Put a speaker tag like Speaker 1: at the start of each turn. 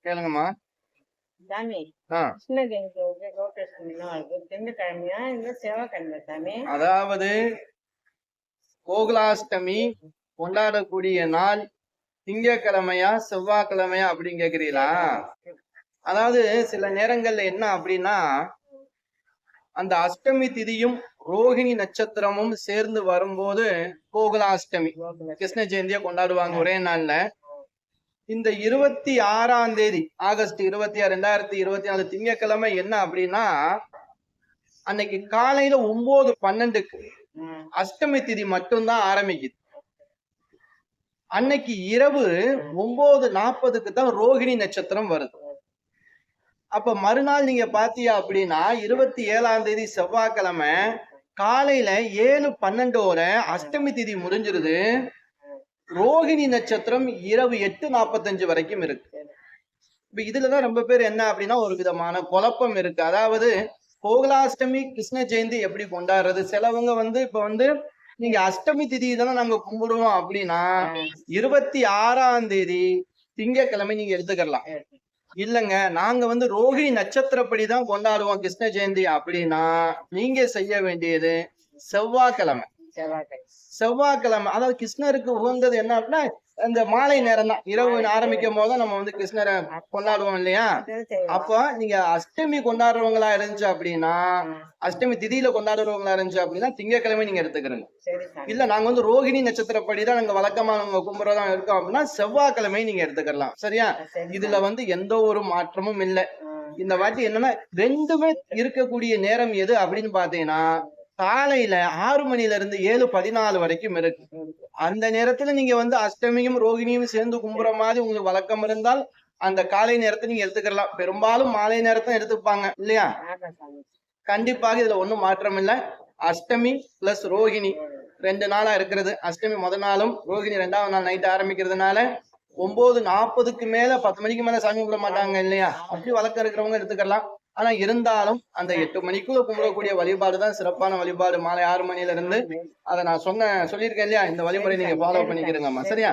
Speaker 1: கேளுங்கம்மா. அதாவது கோகுலாஷ்டமி கொண்டாடக்கூடிய நாள் திங்கக்கிழமையா செவ்வாய்க்கிழமையா அப்படின்னு கேக்குறீங்களா? அதாவது சில நேரங்கள்ல என்ன அப்படின்னா, அந்த அஷ்டமி திதியும் ரோஹிணி நட்சத்திரமும் சேர்ந்து வரும்போது கோகுலாஷ்டமி கிருஷ்ண ஜெயந்தியா கொண்டாடுவாங்க ஒரே நாள்ல. இந்த 26ஆம் தேதி ஆகஸ்ட் 26, 2024 திங்கட்கிழமை என்ன அப்படின்னா, அன்னைக்கு காலையில 9:12க்கு அஷ்டமி திதி மட்டும்தான் ஆரம்பிக்குது. அன்னைக்கு இரவு 9:40க்கு தான் ரோஹிணி நட்சத்திரம் வருது. அப்ப மறுநாள் நீங்க பாத்தீங்க அப்படின்னா 27ஆம் தேதி செவ்வாய்க்கிழமை காலையில 7:12 அஷ்டமி திதி முடிஞ்சிருது. ரோஹிணி நட்சத்திரம் இரவு 8:45 வரைக்கும் இருக்கு. இப்ப இதுலதான் ரொம்ப பேர் என்ன அப்படின்னா ஒரு விதமான குழப்பம் இருக்கு. அதாவது கோகுலாஷ்டமி கிருஷ்ண ஜெயந்தி எப்படி கொண்டாடுறது? சிலவங்க இப்ப நீங்க அஷ்டமி திதி தானே நாங்க கும்பிடுவோம் அப்படின்னா 26ஆம் தேதி திங்கட்கிழமை நீங்க எடுத்துக்கலாம். இல்லங்க நாங்க ரோஹிணி நட்சத்திரப்படிதான் கொண்டாடுவோம் கிருஷ்ண ஜெயந்தி அப்படின்னா நீங்க செய்ய வேண்டியது செவ்வாய்க்கிழமை. அதாவது கிருஷ்ணருக்கு உகந்தது என்ன அப்படின்னா இந்த மாலை நேரம் தான். இரவு ஆரம்பிக்கும் போது நம்ம கிருஷ்ணரை கொண்டாடுவோம் இல்லையா? அப்ப நீங்க அஷ்டமி கொண்டாடுறவங்களா இருந்துச்சு அப்படின்னா, அஷ்டமி திதியில கொண்டாடுறவங்களா இருந்துச்சு அப்படின்னா திங்கட்கிழமை நீங்க எடுத்துக்கிறீங்க. இல்ல நாங்க ரோஹிணி நட்சத்திரப்படிதான் நாங்க வழக்கமா நம்ம கும்புறதா இருக்கோம் அப்படின்னா செவ்வாய்க்கிழமை நீங்க எடுத்துக்கலாம். சரியா? இதுல எந்த ஒரு மாற்றமும் இல்லை. இந்த வாட்டி என்னன்னா ரெண்டுமே இருக்கக்கூடிய நேரம் எது அப்படின்னு பாத்தீங்கன்னா காலையில 6 மணில இருந்து 7:14 வரைக்கும் இருக்கு. அந்த நேரத்துல நீங்க அஷ்டமியும் ரோகிணியும் சேர்ந்து கும்புற மாதிரி உங்களுக்கு வழக்கம் இருந்தால் அந்த காலை நேரத்தை நீங்க எடுத்துக்கலாம். பெரும்பாலும் மாலை நேரத்தை எடுத்துப்பாங்க இல்லையா? கண்டிப்பாக இதுல ஒண்ணும் மாற்றம் இல்லை. அஷ்டமி பிளஸ் ரோகிணி 2 நாளா இருக்கிறது. அஷ்டமி முதல் நாளும் ரோகிணி 2ஆவது நாள் நைட் ஆரம்பிக்கிறதுனால 9:40க்கு மேல 10 மணிக்கு மேல சாமி கும்பிட மாட்டாங்க இல்லையா? அப்படி வழக்கம் இருக்கிறவங்க எடுத்துக்கலாம். ஆனா இருந்தாலும் அந்த 8 மணிக்குள்ள கும்பிடக்கூடிய வழிபாடுதான் சிறப்பான வழிபாடு. மாலை 6 மணில இருந்து அதை நான் சொல்லியிருக்கேன் இல்லையா? இந்த வழிமுறை நீங்க ஃபாலோ பண்ணிக்கிறீங்கம்மா. சரியா?